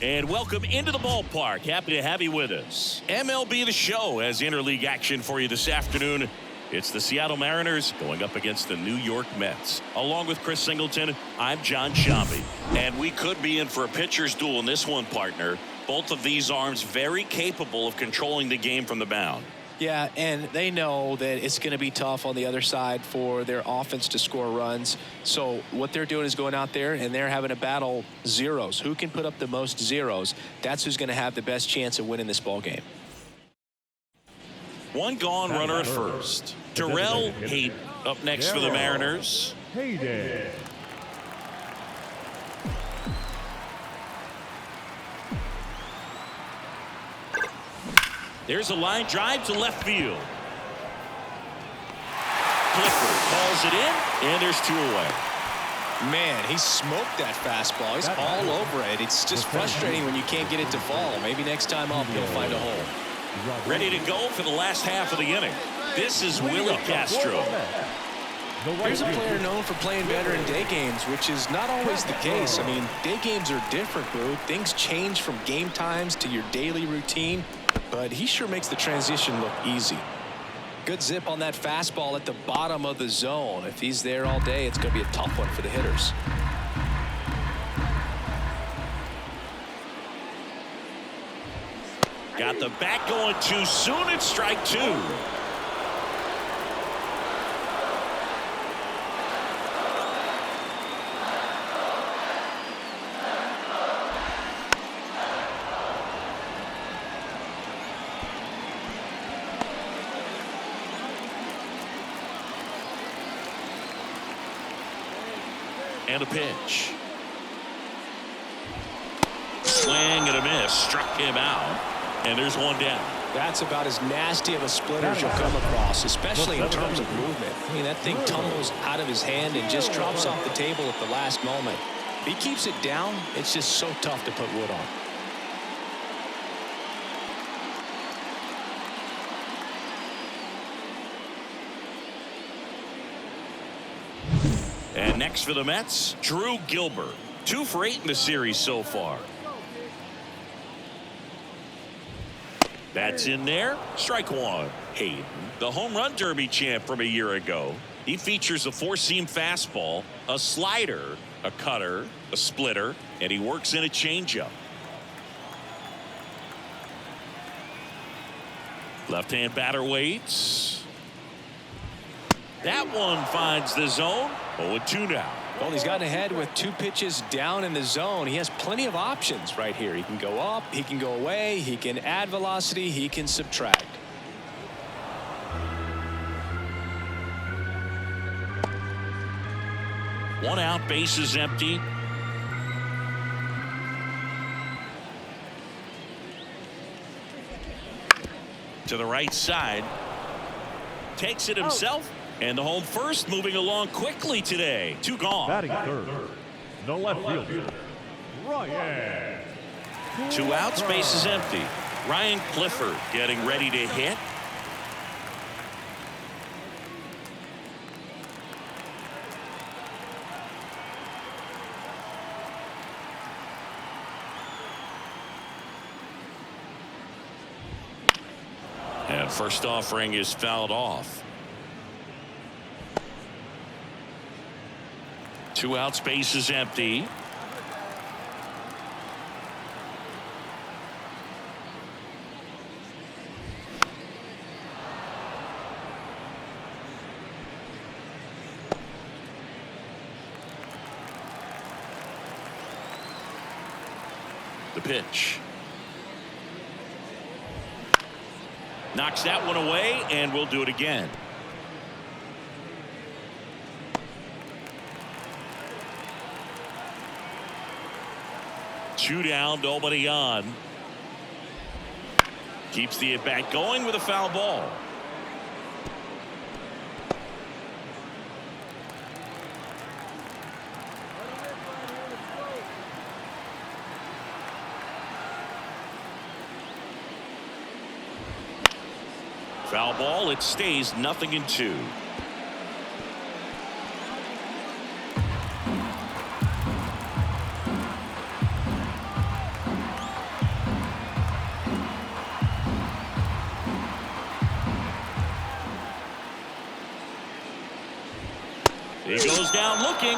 And welcome into the ballpark. Happy to have you with us. MLB The Show has interleague action for you this afternoon. It's the Seattle Mariners going up against the New York Mets. Along with Chris Singleton, I'm John Shambi. And we could be in for a pitcher's duel in this one, partner. Both of these arms very capable of controlling the game from the mound. Yeah, and they know that it's going to be tough on the other side for their offense to score runs. So what they're doing is going out there and they're having to battle zeros. Who can put up the most zeros? That's who's going to have the best chance of winning this ball game. One gone, runner at first. Terrell Hayden up next for the Mariners. Hayden. There's a line drive to left field. Clifford calls it in, and there's 2 away. Man, he smoked that fastball. He's all over it. It's just frustrating when you can't get it to fall. Maybe next time up he'll find a hole. Ready to go for the last half of the inning. This is Willie Castro. Here's a player known for playing better in day games, which is not always the case. I mean, day games are different, bro. Things change from game times to your daily routine, but he sure makes the transition look easy. Good zip on that fastball at the bottom of the zone. If he's there all day, it's going to be a tough one for the hitters. Got the bat going too soon. It's strike 2. And a pitch. Swing and a miss. Struck him out. And there's 1 down. That's about as nasty of a splitter as you'll come across, especially in terms of movement. I mean, that thing tumbles out of his hand and just drops off the table at the last moment. If he keeps it down, it's just so tough to put wood on. And next for the Mets, Drew Gilbert. 2 for 8 in the series so far. That's in there. Strike 1. Hayden, the home run derby champ from a year ago. He features a 4-seam fastball, a slider, a cutter, a splitter, and he works in a changeup. Left-hand batter waits. That one finds the zone. 0-2 now. Well, he's gotten ahead with 2 pitches down in the zone. He has plenty of options right here. He can go up, he can go away, he can add velocity, he can subtract. One out, bases empty. To the right side. Takes it himself. And the home first moving along quickly today. 2 gone. Batting third. No left fielder. Ryan. 2 outs, bases empty. Ryan Clifford getting ready to hit. And first offering is fouled off. 2 outs, bases empty. The pitch. Knocks that one away, and we'll do it again. Two down, nobody on. Keeps the at-bat going with a foul ball. Foul ball, it stays 0-2. around looking.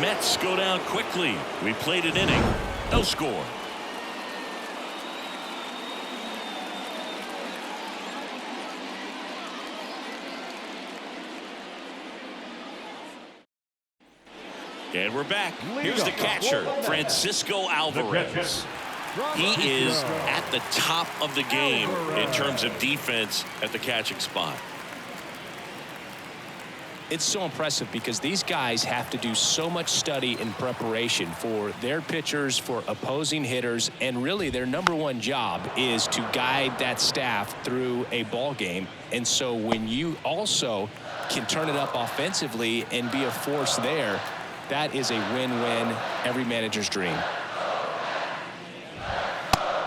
Mets go down quickly. We played an inning. No score. And we're back. Here's the catcher, Francisco Alvarez. He is at the top of the game in terms of defense at the catching spot. It's so impressive because these guys have to do so much study and preparation for their pitchers, for opposing hitters, and really their #1 job is to guide that staff through a ball game. And so when you also can turn it up offensively and be a force there, that is a win-win, every manager's dream.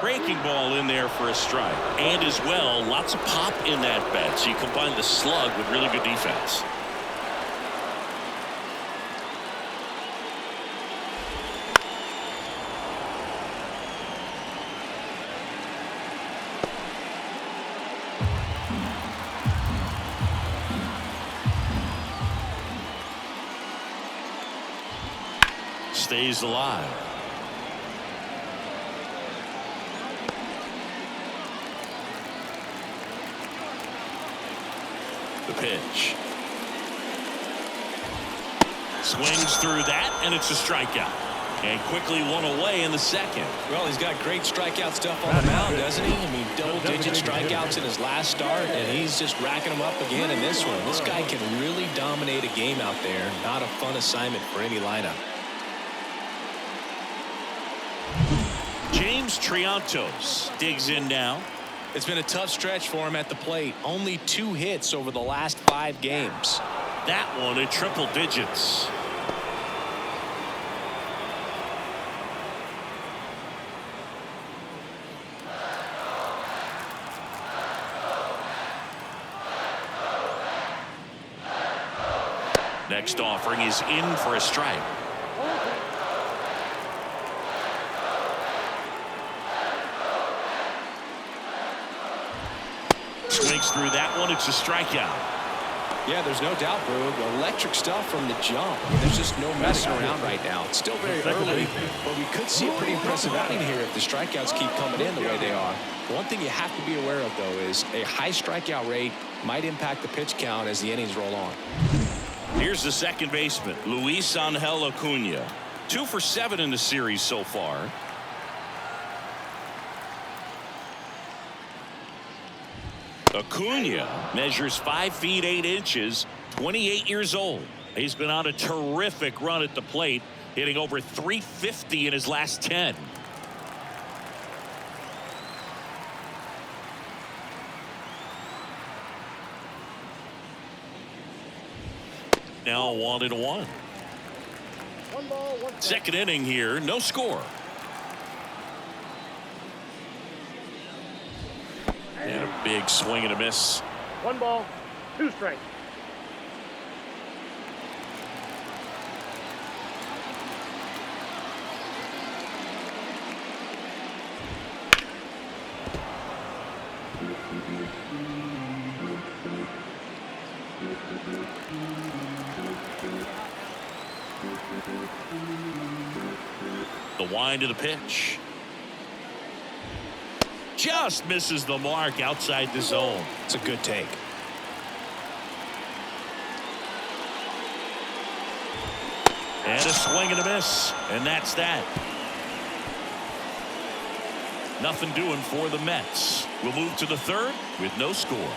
Breaking ball in there for a strike. And as well, lots of pop in that bat. So you combine the slug with really good defense. Stays alive. The pitch. Swings through that, and it's a strikeout. And quickly one away in the second. Well, he's got great strikeout stuff on the mound, doesn't he? I mean, double-digit strikeouts in his last start, and he's just racking them up again in this one. This guy can really dominate a game out there. Not a fun assignment for any lineup. James Triantos digs in now. It's been a tough stretch for him at the plate. Only 2 hits over the last 5 games. That one in triple digits. Next offering is in for a strike. Swings through that one. It's a strikeout. Yeah, there's no doubt, Boog. Electric stuff from the jump. There's just no messing around right now. It's still very early, but we could see a pretty impressive outing here if the strikeouts keep coming in the way they are. One thing you have to be aware of, though, is a high strikeout rate might impact the pitch count as the innings roll on. Here's the second baseman, Luis Angel Acuna. 2 for 7 in the series so far. Acuna measures 5 feet 8 inches, 28 years old. He's been on a terrific run at the plate, hitting over 350 in his last 10. Now 1-1. Second inning here, no score. And a big swing and a miss. 1 ball, 2 strikes. The wind of the pitch. Just misses the mark outside the zone. It's a good take. And a swing and a miss. And that's that. Nothing doing for the Mets. We'll move to the third with no score.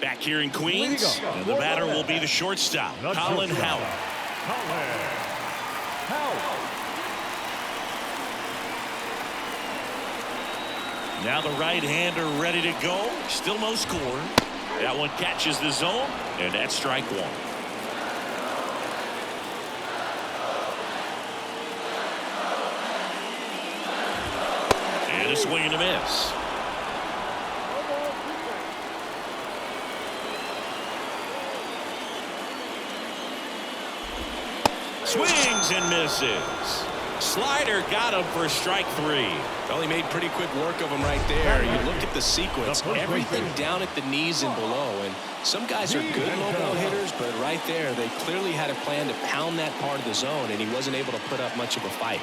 Back here in Queens, and the batter will be the shortstop, Colin Howard. Now the right-hander ready to go. Still no score. That one catches the zone, and that's strike 1. And a swing and a miss. Swings and misses. Slider got him for strike 3. Well, he made pretty quick work of him right there. You look at the sequence, everything down at the knees and below. And some guys are good low ball hitters, but right there, they clearly had a plan to pound that part of the zone, and he wasn't able to put up much of a fight.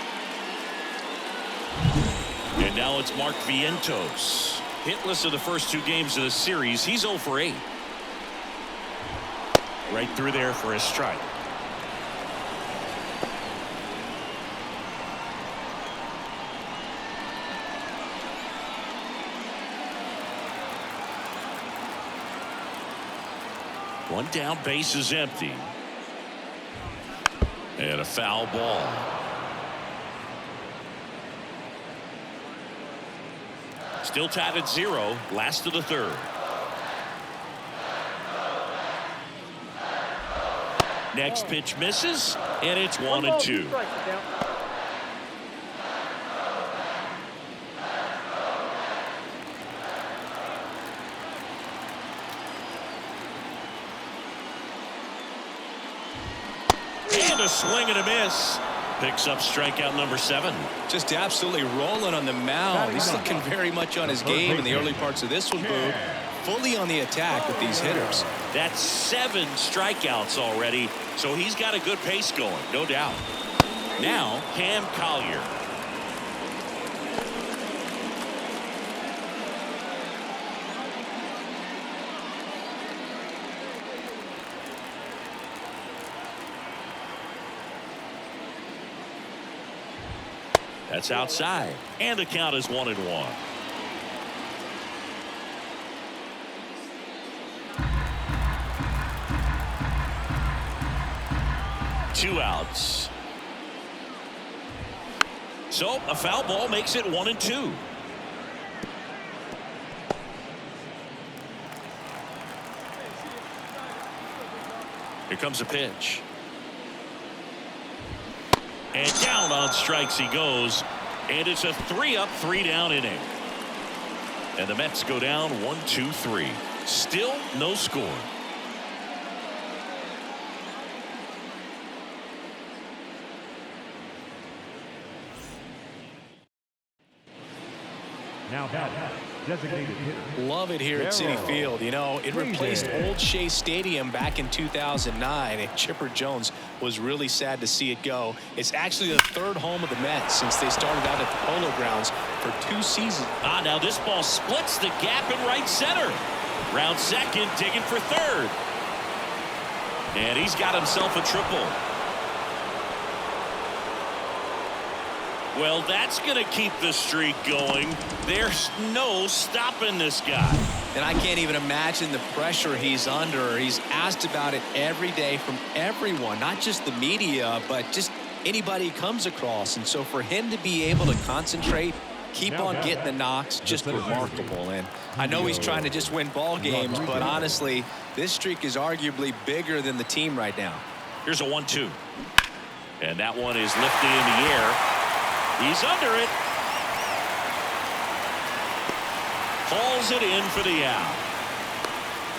And now it's Mark Vientos. Hitless of the first 2 games of the series. He's 0 for 8. Right through there for a strike. One down, base is empty. And a foul ball. Still tied at 0, last of the 3rd. Next pitch misses, and it's 1-2. And a swing and a miss. Picks up strikeout number 7. Just absolutely rolling on the mound. He's looking very much on his game in the early parts of this one, Boo. Fully on the attack with these hitters. That's 7 strikeouts already, so he's got a good pace going, no doubt. Now, Cam Collier. That's outside, and the count is 1-1. Two outs. So a foul ball makes it 1-2. Here comes a pitch. And down on strikes he goes. And it's a 3-up, 3-down inning. And the Mets go down 1-2-3. Still no score. Now designated hitter. Love it here at Citi Field. You know, it replaced Old Shea Stadium back in 2009, and Chipper Jones was really sad to see it go. It's actually the 3rd home of the Mets since they started out at the Polo Grounds for 2 seasons. Now this ball splits the gap in right center. Round second, digging for 3rd. And he's got himself a triple. Well, that's going to keep the streak going. There's no stopping this guy. And I can't even imagine the pressure he's under. He's asked about it every day from everyone, not just the media, but just anybody he comes across. And so for him to be able to concentrate, keep on getting the knocks, just remarkable. And I know he's trying to just win ball games, but honestly, this streak is arguably bigger than the team right now. Here's a 1-2. And that one is lifted in the air. He's under it. Hauls it in for the out.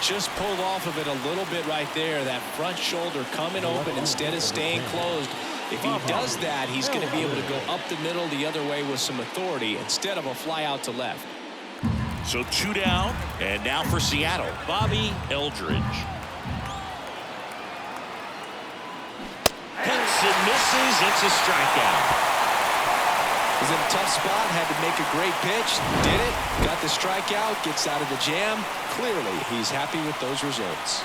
Just pulled off of it a little bit right there. That front shoulder coming open instead of staying closed. If he does that, he's going to be able to go up the middle the other way with some authority instead of a fly out to left. So 2 down, and now for Seattle, Bobby Eldridge. Hits and misses. It's a strikeout. Was in a tough spot, had to make a great pitch, did it, got the strikeout, gets out of the jam. Clearly, he's happy with those results.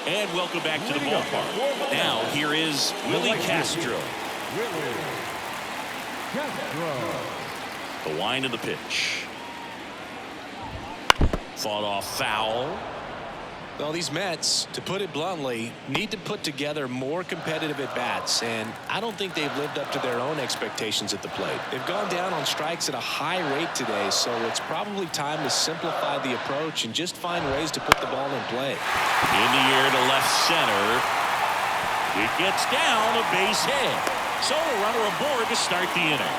And welcome back to the ballpark. Now, here is Willie Castro. The wind of the pitch. Fought off foul. Well, these Mets, to put it bluntly, need to put together more competitive at-bats, and I don't think they've lived up to their own expectations at the plate. They've gone down on strikes at a high rate today, so it's probably time to simplify the approach and just find ways to put the ball in play. In the air to left center. It gets down, a base hit. So a runner aboard to start the inning.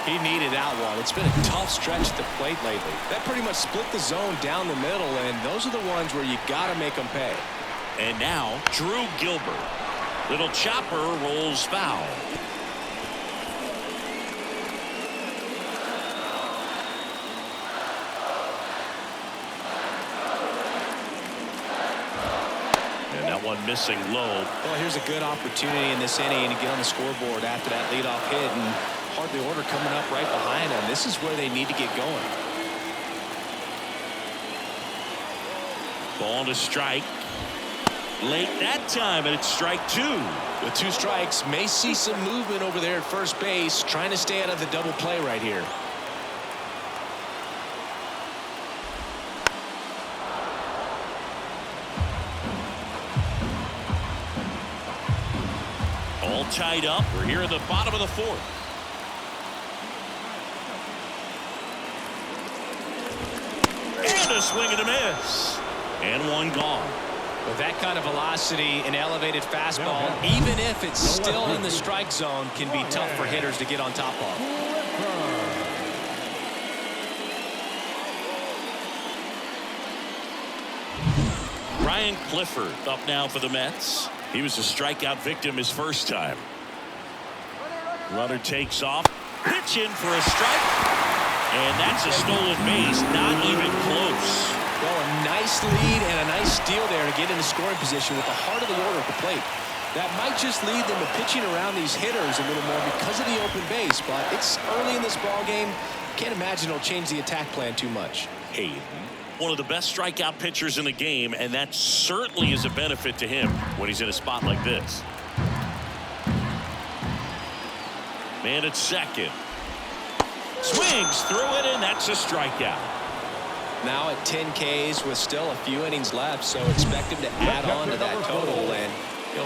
He needed that one. It's been a tough stretch at the plate lately. That pretty much split the zone down the middle, and those are the ones where you got to make them pay. And now, Drew Gilbert. Little chopper rolls foul. And that one missing low. Well, here's a good opportunity in this inning to get on the scoreboard after that leadoff hit, and hardly order coming up right behind them. This is where they need to get going. Ball to strike. Late that time, and it's strike two. With 2 strikes, may see some movement over there at first base, trying to stay out of the double play right here. All tied up. We're here in the bottom of the 4th. And a swing and a miss. And one gone. With that kind of velocity, an elevated fastball, even if it's still in the strike zone, can be tough for hitters to get on top of. Ryan Clifford up now for the Mets. He was a strikeout victim his first time. Runner takes off. Pitch in for a strike. And that's a stolen base. Not even close. Well, a nice lead and a nice steal there to get into scoring position with the heart of the order at the plate. That might just lead them to pitching around these hitters a little more because of the open base, but it's early in this ball game. Can't imagine it'll change the attack plan too much. Hayden, one of the best strikeout pitchers in the game, and that certainly is a benefit to him when he's in a spot like this. Man at second. Swings through it, and that's a strikeout. Now at 10 Ks with still a few innings left, so expect him to add on to that total. And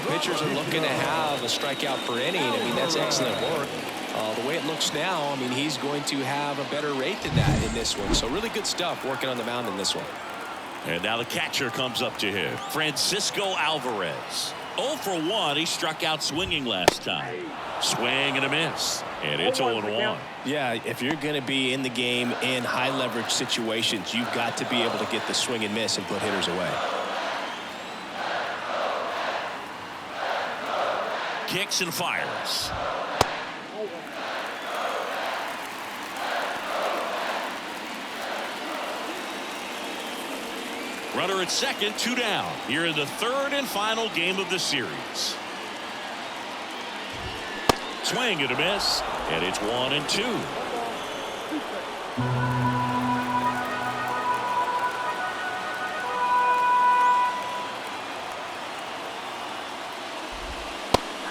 pitchers are looking to have a strikeout per inning. I mean, that's excellent work. The way it looks now, I mean, he's going to have a better rate than that in this one. So really good stuff working on the mound in this one. And now the catcher comes up to him, Francisco Alvarez. 0 for 1. He struck out swinging last time. Swing and a miss. And it's 0-1. Yeah, if you're going to be in the game in high leverage situations, you've got to be able to get the swing and miss and put hitters away. Kicks and fires. Runner at second, 2 down. Here in the 3rd and final game of the series. Swing and a miss, and it's 1-2.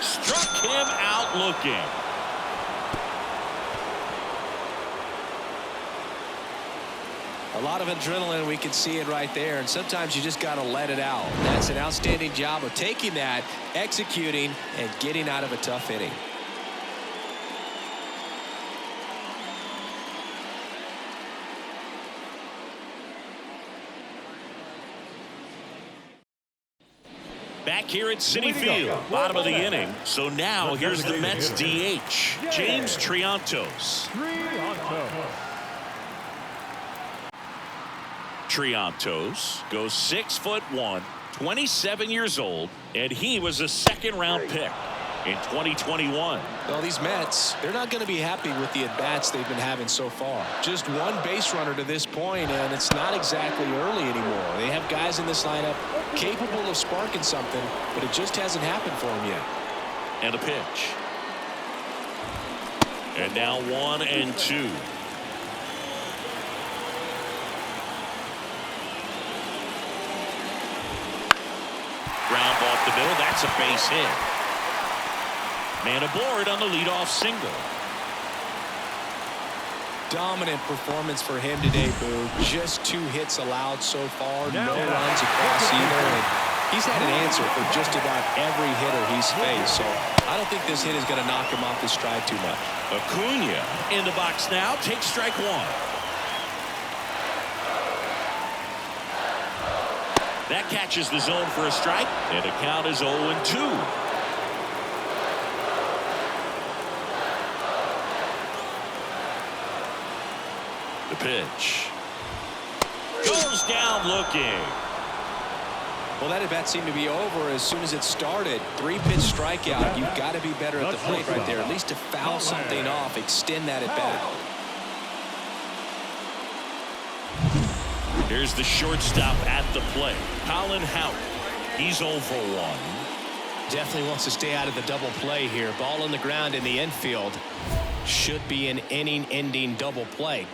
Struck him out looking. A lot of adrenaline, we can see it right there, and sometimes you just got to let it out. That's an outstanding job of taking that, executing, and getting out of a tough inning. Back here at Citi Field, bottom of the inning. So now here's the Mets DH, James Triantos. Triantos goes 6'1", 27 years old, and he was a 2nd-round pick in 2021. Well, these Mets, they're not going to be happy with the at-bats they've been having so far. Just one base runner to this point, and it's not exactly early anymore. They have guys in this lineup capable of sparking something, but it just hasn't happened for them yet. And a pitch. And now 1-2. Ground ball up the middle. That's a base hit. Man aboard on the leadoff single. Dominant performance for him today, Boo. Just 2 hits allowed so far. No runs across either. And he's had an answer for just about every hitter he's faced. So I don't think this hit is going to knock him off his stride too much. Acuna in the box now. Takes strike 1. That catches the zone for a strike, and the count is 0-2. pitch. Goes down looking. Well, that at bat seemed to be over as soon as it started. 3-pitch strikeout. You've got to be better at the plate right there. At least to foul something off, extend that at bat. Here's the shortstop at the plate, Colin Houck. He's 0 for 1. Definitely wants to stay out of the double play here. Ball on the ground in the infield. Should be an inning-ending double play.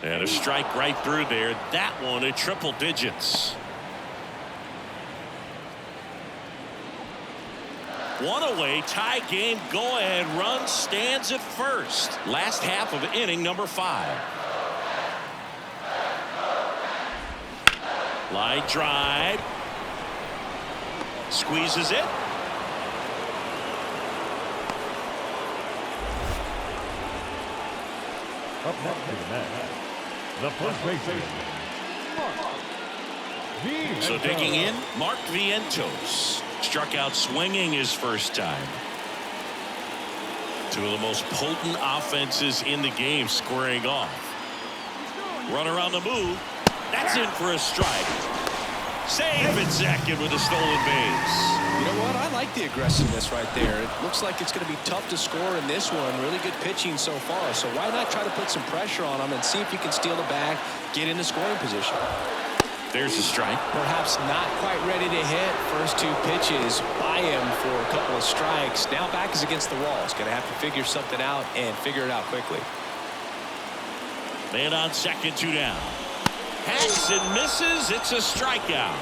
And a strike right through there. That one at triple digits. One away, tie game, go ahead run stands at first. Last half of inning number 5. Line drive. Squeezes it. Up next to the net, the first baseman, Mark. So digging in, Mark Vientos. Struck out swinging his first time. Two of the most potent offenses in the game squaring off. Runner on the move. That's in for a strike. Save at second with a stolen base. You know what? I like the aggressiveness right there. It looks like it's going to be tough to score in this one. Really good pitching so far. So why not try to put some pressure on him and see if you can steal the bag, get into scoring position. There's a strike. Perhaps not quite ready to hit. First 2 pitches by him for a couple of strikes. Now back is against the wall. He's going to have to figure something out and figure it out quickly. Man on second, 2 down. Hacks and misses. It's a strikeout.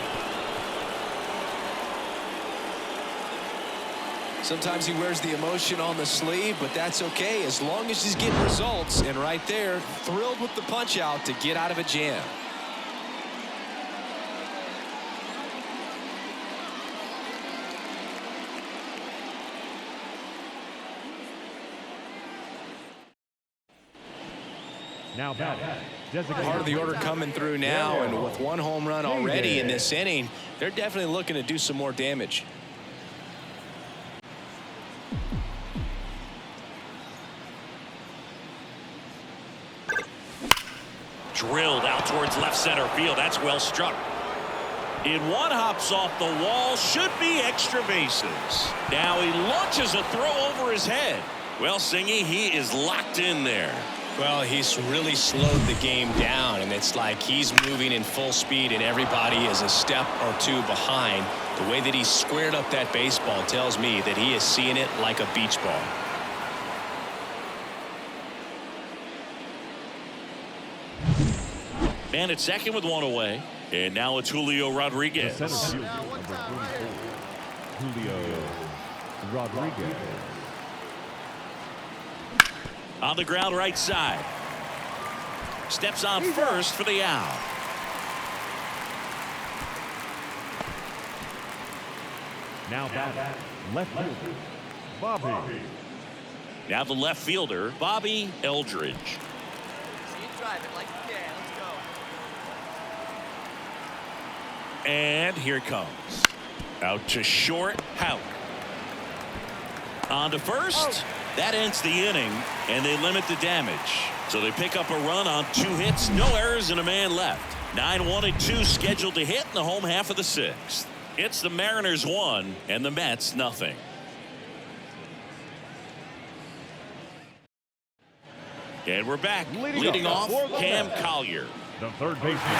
Sometimes he wears the emotion on the sleeve, but that's okay as long as he's getting results. And right there, thrilled with the punch out to get out of a jam. Now batting, designated Part of the order coming through now, and with 1 home run already in this inning, they're definitely looking to do some more damage. Drilled out towards left center field. That's well struck. In one hops off the wall. Should be extra bases. Now he launches a throw over his head. Well, Singy, he is locked in there. Well, he's really slowed the game down, and it's like he's moving in full speed and everybody is a step or 2 behind. The way that he squared up that baseball tells me that he is seeing it like a beach ball. Man at second with 1 away. And now it's Julio Rodriguez. center field, number 24, Julio Rodriguez. On the ground right side. Steps on first for the out. Now batting, left fielder, Bobby. Now the left fielder, Bobby Eldridge. See you drive it like you can. Let's go. And here it comes. Out to short, Houck. On to first. That ends the inning, and they limit the damage. So they pick up a run on 2 hits, no errors, and a man left. 9-1 and 2 scheduled to hit in the home half of the 6th. It's the Mariners 1 and the Mets nothing. And we're back. Leading off, Cam Collier. The third baseman,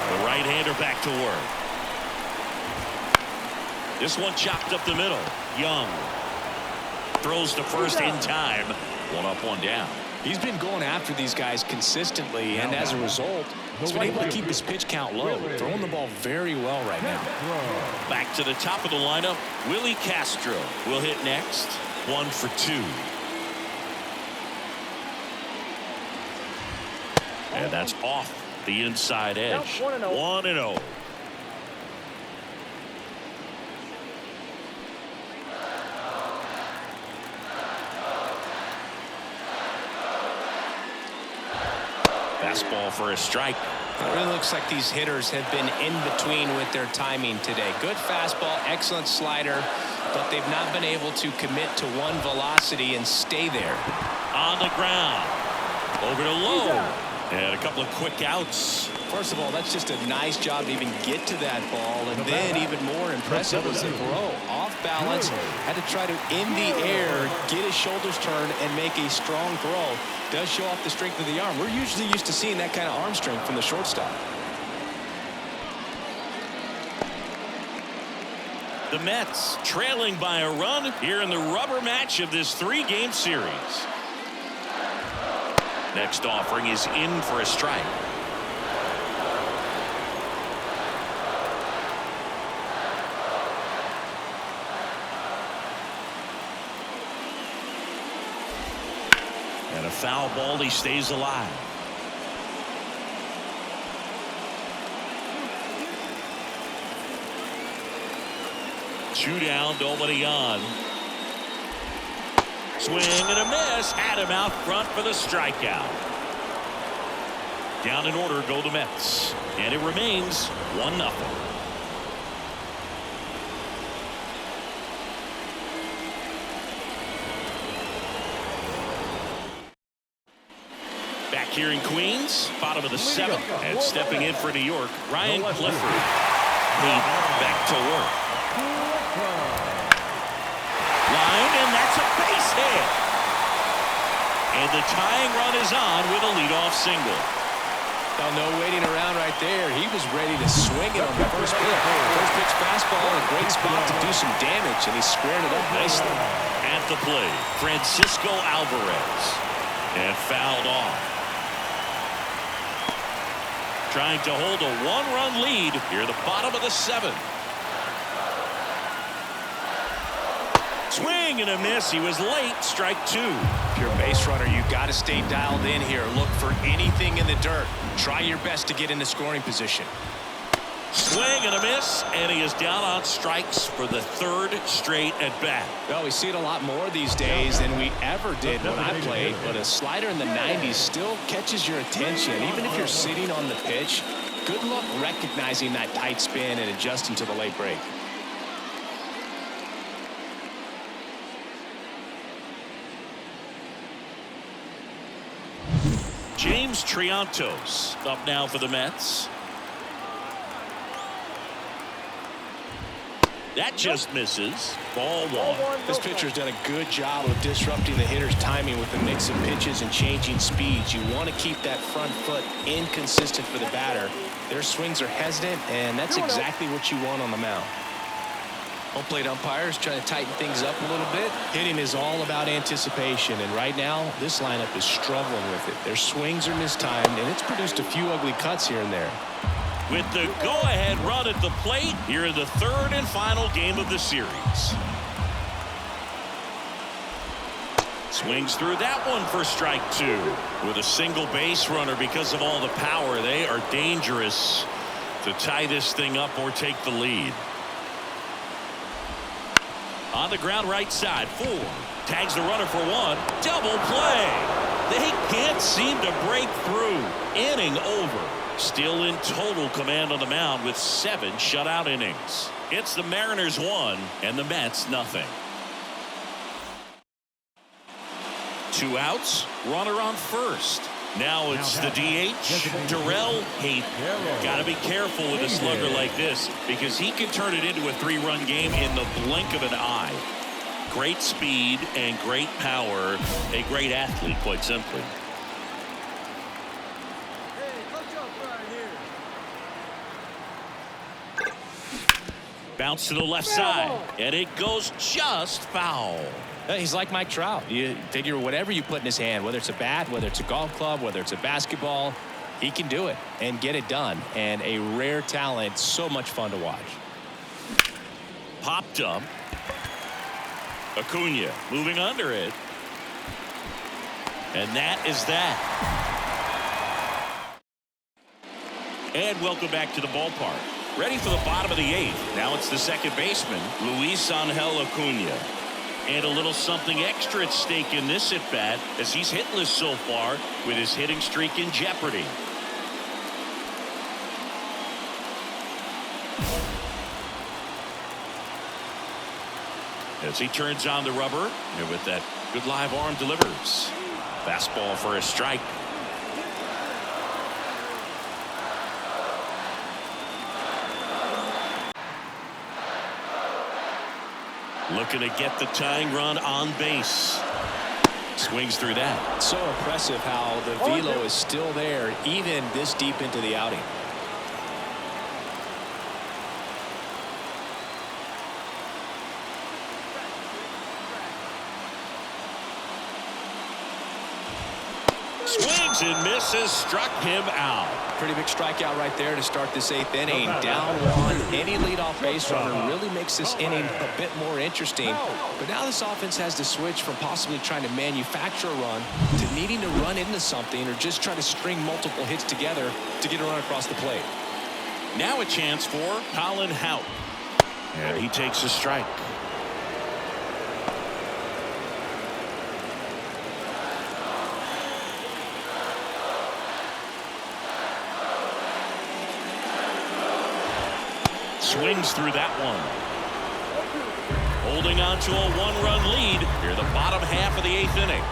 The right-hander back to work. This one chopped up the middle. Young throws to first in time. 1 up, 1 down. He's been going after these guys consistently, and as a result, he's been able to keep his pitch count low, throwing the ball very well right now. Back to the top of the lineup, Willie Castro will hit next. 1 for 2. And that's off The inside edge. 1-0. 1-0. Fastball for a strike. It really looks like these hitters have been in between with their timing today. Good fastball, excellent slider, but they've not been able to commit to one velocity and stay there. On the ground. Over to low. And a couple of quick outs. First of all, that's just a nice job to even get to that ball, and then even more impressive was the throw. Off balance, had to try to, in the air, get his shoulders turned and make a strong throw. Does show off the strength of the arm. We're usually used to seeing that kind of arm strength from the shortstop. The Mets trailing by a run here in the rubber match of this 3-game series. Next offering is in for a strike. And a foul ball, he stays alive. Two down, nobody on. Swing and a miss. Had him out front for the strikeout. Down in order go the Mets. And it remains 1-0. Back here in Queens, bottom of the 7th, and stepping in for New York, Ryan Clifford. Back to work. Line, and that's a base hit. And the tying run is on with a leadoff single. Well, no waiting around right there. He was ready to swing it on the first pitch. First pitch fastball in a great spot to do some damage, and he squared it up nicely. At the plate, Francisco Alvarez. And fouled off. Trying to hold a 1-run lead here at the bottom of the 7th. Swing and a miss. He was late. Strike 2. If you're a base runner, you got to stay dialed in here. Look for anything in the dirt. Try your best to get in the scoring position. Swing and a miss, and he is down on strikes for the 3rd straight at bat. Well, we see it a lot more these days than we ever did when I played, but a slider in the 90s still catches your attention. Even if you're sitting on the pitch, good luck recognizing that tight spin and adjusting to the late break. James Triantos up now for the Mets. That just misses. Ball 1. This pitcher's done a good job of disrupting the hitter's timing with a mix of pitches and changing speeds. You want to keep that front foot inconsistent for the batter. Their swings are hesitant, and that's exactly what you want on the mound. Home plate umpires trying to tighten things up a little bit. Hitting is all about anticipation, and right now this lineup is struggling with it. Their swings are mistimed, and it's produced a few ugly cuts here and there. With the go-ahead run at the plate here in the 3rd and final game of the series. Swings through that one for strike 2. With a single base runner, because of all the power, they are dangerous to tie this thing up or take the lead. On the ground right side, 4. Tags the runner for 1. Double play. They can't seem to break through. Inning over. Still in total command on the mound with 7 shutout innings. It's the Mariners 1 and the Mets nothing. 2 outs, runner on first. Now it's the DH, Darrell Hayden. Got to be careful with a slugger like this because he can turn it into a 3-run game in the blink of an eye. Great speed and great power. A great athlete, quite simply. Bounce to the left side, and it goes just foul. He's like Mike Trout. You figure whatever you put in his hand, whether it's a bat, whether it's a golf club, whether it's a basketball, he can do it and get it done. And a rare talent, so much fun to watch. Popped up. Acuna moving under it. And that is that. And welcome back to the ballpark. Ready for the bottom of the 8th. Now it's the second baseman, Luis Angel Acuna. And a little something extra at stake in this at-bat as he's hitless so far with his hitting streak in jeopardy. As he turns on the rubber, and with that good live arm delivers. Fastball for a strike. Looking to get the tying run on base. Swings through that. So impressive how the velo is still there even this deep into the outing. Swings and misses, struck him out. Pretty big strikeout right there to start this 8th inning. Down 1. Any leadoff base runner really makes this inning a bit more interesting. But now this offense has to switch from possibly trying to manufacture a run to needing to run into something or just try to string multiple hits together to get a run across the plate. Now a chance for Colin Houck. And he takes a strike. Swings through that one. Holding on to a 1-run lead here the bottom half of the 8th inning.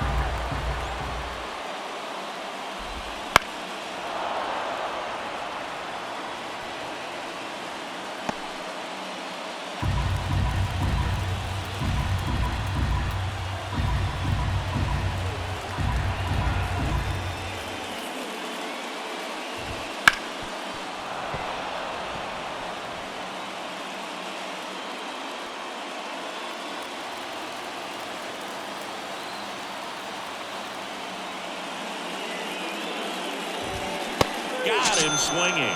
Got him swinging.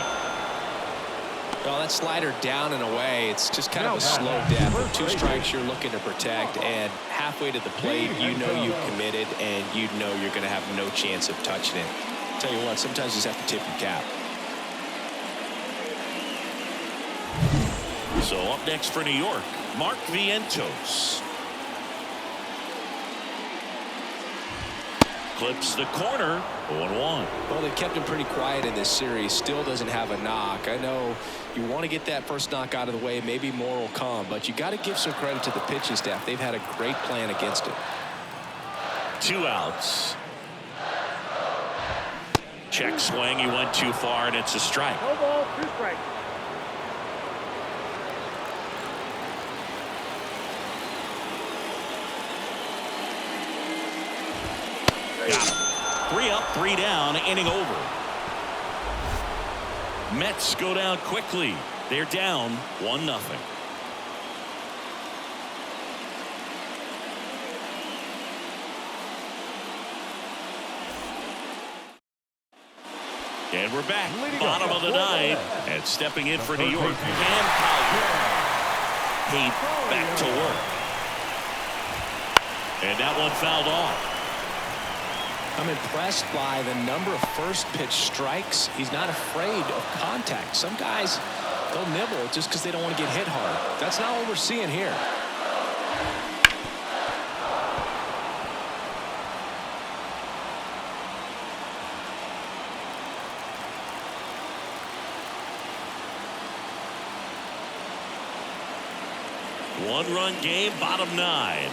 Well, that slider down and away, it's just kind of a slow death. With 2 strikes you're looking to protect, and halfway to the plate, you know you've committed, and you know you're going to have no chance of touching it. Tell you what, sometimes you just have to tip your cap. So up next for New York, Mark Vientos. Clips the corner, 0-1. Well, they kept him pretty quiet in this series. Still doesn't have a knock. I know you want to get that first knock out of the way. Maybe more will come, but you got to give some credit to the pitching staff. They've had a great plan against it. 2 outs. Check swing. He went too far, and it's a strike. No ball, 2 strikes. Got him. 3 up, 3 down, inning over. Mets go down quickly. They're down 1-0. And we're back. Bottom of the 9th. And stepping in for New York, Cam Collier. He back to work. And that one fouled off. I'm impressed by the number of first pitch strikes. He's not afraid of contact. Some guys, they'll nibble just because they don't want to get hit hard. That's not what we're seeing here. One-run game, bottom 9.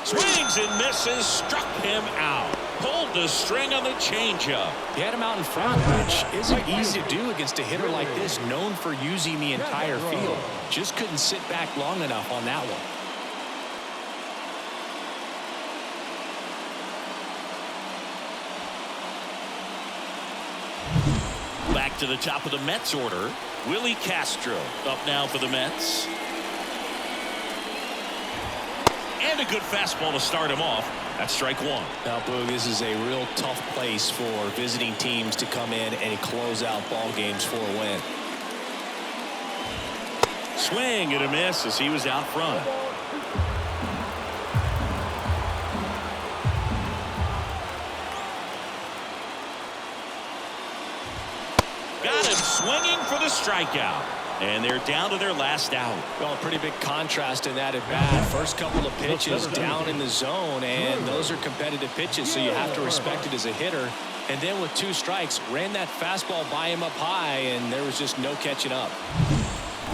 Swings and misses, struck him out. Pulled the string on the changeup. He had him out in front, which isn't easy to do against a hitter like this, known for using the entire field. Just couldn't sit back long enough on that one. Back to the top of the Mets order. Willie Castro up now for the Mets. And a good fastball to start him off. That's strike 1. Now, Boog, this is a real tough place for visiting teams to come in and close out ball games for a win. Swing and a miss as he was out front. the strikeout. And they're down to their last out. Well, a pretty big contrast in that at bat. First couple of pitches down in the zone, and those are competitive pitches, so you have to respect it as a hitter. And then with 2 strikes, ran that fastball by him up high, and there was just no catching up.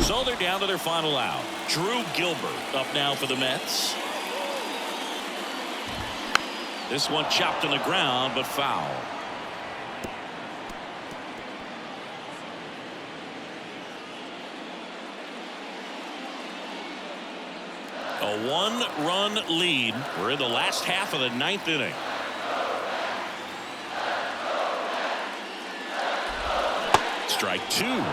So they're down to their final out. Drew Gilbert up now for the Mets. This one chopped on the ground, but foul. A 1-run lead. We're in the last half of the 9th inning. Strike 2. 0-2.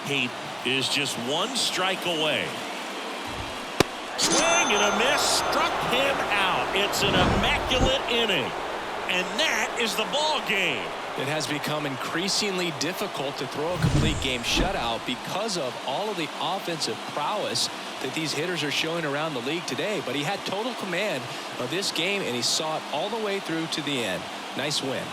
Haight is just 1 strike away. Swing and a miss. Struck him out. It's an immaculate inning. And that is the ball game. It has become increasingly difficult to throw a complete game shutout because of all of the offensive prowess that these hitters are showing around the league today. But he had total command of this game, and he saw it all the way through to the end. Nice win.